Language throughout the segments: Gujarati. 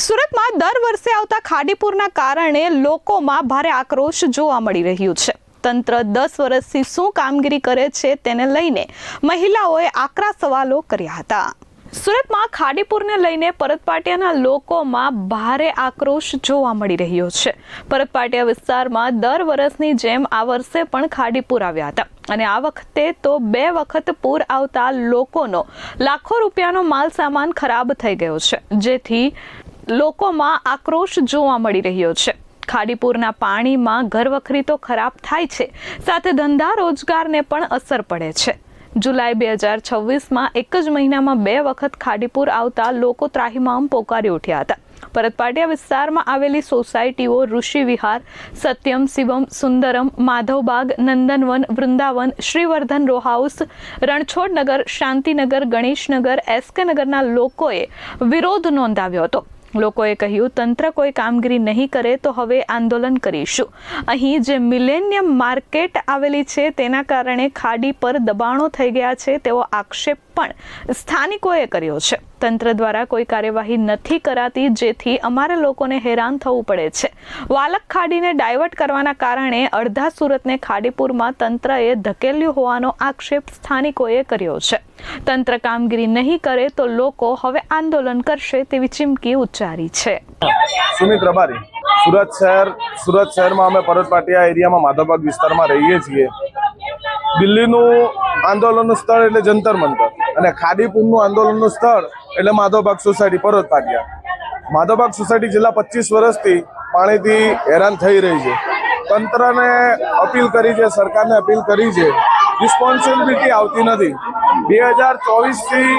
સુરતમાં દર વર્ષે આવતા ખાડીપુરના કારણે લોકોમાં ભારે આક્રોશ જોવા મળી રહ્યું છે। તંત્ર 10 વર્ષથી શું કામગીરી કરે છે તેને લઈને મહિલાઓએ આકરા સવાલો કર્યા હતા। સુરતમાં ખાડીપુરને લઈને પરતપાટિયાના લોકોમાં ભારે આક્રોશ જોવા મળી રહ્યો છે। પરતપાટિયા વિસ્તારમાં દર વર્ષની જેમ આ વર્ષે પણ ખાડીપુર આવ્યા હતા અને આ વખતે તો 2 વખત પૂર આવતા લોકોનો લાખો રૂપિયાનો માલ સામાન ખરાબ થઈ ગયો છે, જેથી લોકોમાં આક્રોશ જોવા મળી રહ્યો છે। ખાડીપુરના પાણીમાં ઘરવખરી તો ખરાબ થાય છે, સાથે ધંધા રોજગારને પણ અસર પડે છે। જુલાઈ 2026માં એક જ મહિનામાં 2 વખત ખાડીપુર આવતા લોકો ત્રાહિમામ પોકારી ઉઠ્યા હતા। પરતપાટિયા વિસ્તારમાં આવેલી સોસાયટીઓ Rishi Vihar, Satyam, Shivam, Sundaram, Madhavbaug, Nandanvan, Vrindavan, Shrivardhan row house, Ranchhodnagar, Shantinagar, Ganeshnagar, S નગરના લોકોએ વિરોધ નોંધાવ્યો હતો। લોકોએ કહ્યું, તંત્ર કોઈ કામગીરી નહીં કરે તો હવે આંદોલન કરીશું। અહીં જે મિલેનિયમ માર્કેટ આવેલી છે તેના કારણે ખાડી પર દબાણો થઈ ગયા છે તેવો આક્ષેપ પણ સ્થાનિકોએ કર્યો છે। તંત્ર દ્વારા કોઈ કાર્યવાહી નથી કરાતી, જેથી અમારે લોકોને હેરાન થવું પડે છે। વાલક ખાડીને ડાયવર્ટ કરવાના કારણે અડધા સુરતને ખાડીપુરમાં તંત્રએ ધકેલ્યું હોવાનો આક્ષેપ સ્થાનિકોએ કર્યો છે। તંત્ર કામગીરી નહીં કરે તો લોકો હવે આંદોલન કરશે તેવી ચીમકી ઉચ્ચારી છે। સુમિત રબારી, સુરત શહેરમાં અમે પરતપાટિયા એરિયામાં માધવબાગ વિસ્તારમાં રહીએ છીએ। દિલ્હીનું આંદોલનનું સ્થળ એટલે જંતર મંતર અને ખાડીપુરનું આંદોલનનું સ્થળ એટલે માધવબાગ સોસાયટી પરતપાટિયા। માધવબાગ સોસાયટી છેલ્લા 25 વર્ષથી પાણીથી હેરાન થઈ રહી છે। તંત્રને અપીલ કરી છે, સરકારને અપીલ કરી છે, રિસ્પોન્સિબિલિટી આવતી નથી। 2024 થી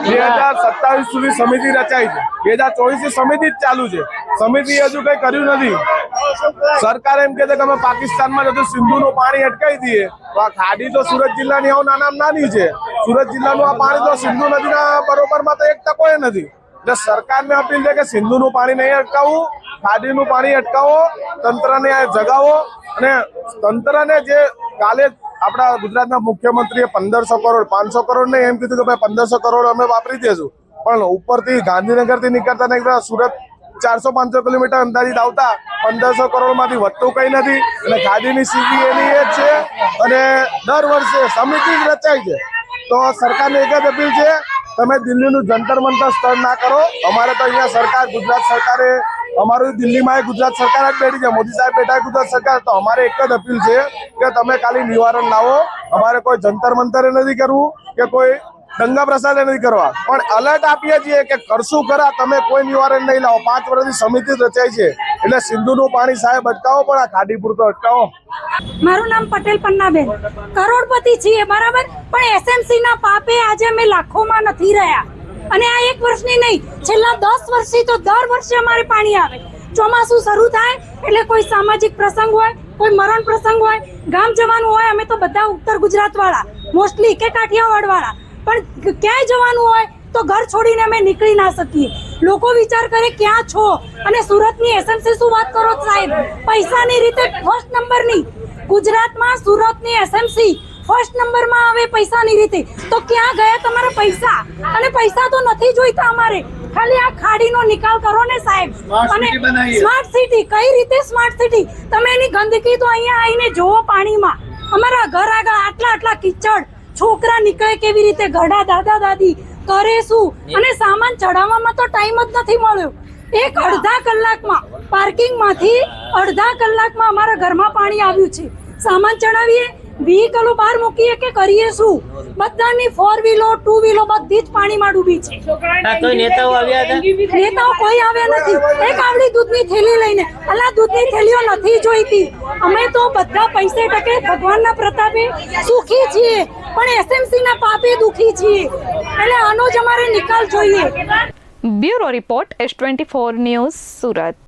2027 સુધી સમિતિ રચાઈ છે। 2024 થી સમિતિ જ ચાલુ છે, સમિતિ હજુ કઈ કર્યું નથી। સરકાર એમ કહે છે કે અમે પાકિસ્તાનમાં જતું સિંધુનું પાણી અટકાવી દઈએ, તો આ ખાડી તો સુરત જિલ્લાની નાની છે। સુરત જિલ્લાનું આ પાણી તો સિંધુ નદીના બરોબરમાં તો 1% નથી। એટલે સરકારને અપીલ છે કે સિંધુનું પાણી નહીં અટકાવવું, ખાડીનું પાણી અટકાવો, તંત્રને જગાવો। અને તંત્રને જે કાલે આપણા ગુજરાતના મુખ્યમંત્રીએ 1500 કરોડ 500 કરોડ ને એમ કીધું કે ભાઈ 1500 કરોડ અમે વાપરી દેશું, પણ ઉપરથી ગાંધીનગરથી નીકળતા સુરત 400-500 કિલોમીટર અંદાજિત આવતા 1500 કરોડમાંથી વધતું કંઈ નથી। અને ખાડીની સ્થિતિ એની એ જ છે અને દર વર્ષે સમિતિ જ રચાય છે। તો સરકારને એક જ અપીલ છે, તમે દિલ્હીનું જંતર મંતર સ્થળ ના કરો। અમારે તો અહીંયા સરકાર, ગુજરાત સરકારે, અમારું દિલ્હીમાં ગુજરાત સરકાર જ બેઠી છે, મોદી સાહેબ બેઠા ગુજરાત સરકાર। તો અમારે એક જ અપીલ છે કે તમે ખાલી નિવારણ લાવો। અમારે કોઈ જંતર મંતરે નથી કરવું કે કોઈ દંગા પ્રસાદે નથી કરવા, પણ અલર્ટ આપીએ છીએ કે કરશું ખરા, તમે કોઈ નિવારણ નહીં લાવો। 5 વર્ષથી સમિતિ રચાઈ છે, એટલે સિંધુનું પાણી સાહેબ અટકાવો, પણ આ ખાડીપુર તો અટકાવો। મારું નામ પટેલ પન્નાબેન, કરોડપતિ છીએ બરાબર, પણ એસએમસી ના પાપે આજે અમે લાખોમાં નથી રહ્યા। અને આ 1 વર્ષની નહીં, છેલ્લા 10 વર્ષથી તો દર વર્ષે અમારે પાણી આવે। ચોમાસું શરૂ થાય એટલે કોઈ સામાજિક પ્રસંગ હોય, કોઈ મરણ પ્રસંગ હોય, ગામ જવાનું હોય, અમે તો બધા ઉત્તર ગુજરાત વાળા મોસ્ટલી કે કાઠિયાવાડ વાળા, પણ ક્યાંય જવાનું હોય તો ઘર છોડીને અમે નીકળી ના શકીએ। લોકો વિચાર કરે ક્યાં છો, અને સુરતની એસએમસી શું વાત કરો સાહેબ, પૈસાની રીતે ફર્સ્ટ નંબરની ગુજરાતમાં સુરતની એસએમસી ફર્સ્ટ નંબરમાં આવે પૈસાની રીતે, તો ક્યાં ગયા તમારા પૈસા? અને પૈસા તો નથી જોઈતા અમારે, ખાલી આ ખાડીનો નિકાલ કરો ને સાહેબ। અને સ્માર્ટ સિટી કઈ રીતે સ્માર્ટ સિટી? તમે એની ગંદકી તો અહીંયા આવીને જોવો પાણીમાં, અમારા ઘર આગળ આટલા કિચડ, છોકરા નીકળે કેવી રીતે, ઘરડા દાદા દાદી કરે શું? અને સામાન ચડાવવામાં તો ટાઈમ જ નથી મળ્યો। એક અડધા કલાકમાં પાર્કિંગમાંથી અડધા કલાકમાં અમારા ઘરમાં પાણી આવ્યું છે। સામાન ચડાવીએ, વ્હીકલો બહાર મૂકીએ કે કરીએ શું? બધાની 4 વ્હીલો 2 વ્હીલો બધી જ પાણીમાં ડૂબી છે। નેતાઓ કોઈ આવ્યા નથી। એક આવડી દૂધની થેલી લઈને, અલા દૂધની થેલીઓ નથી જોઈતી, અમે તો બધા પૈસે ટકે ભગવાનના પ્રતાપે સુખી છીએ, પણ એસએમસી ના પાપે દુખી છીએ। એટલે આનો જ અમારે નિકાલ જોઈએ। Bureau report S24 news, Surat.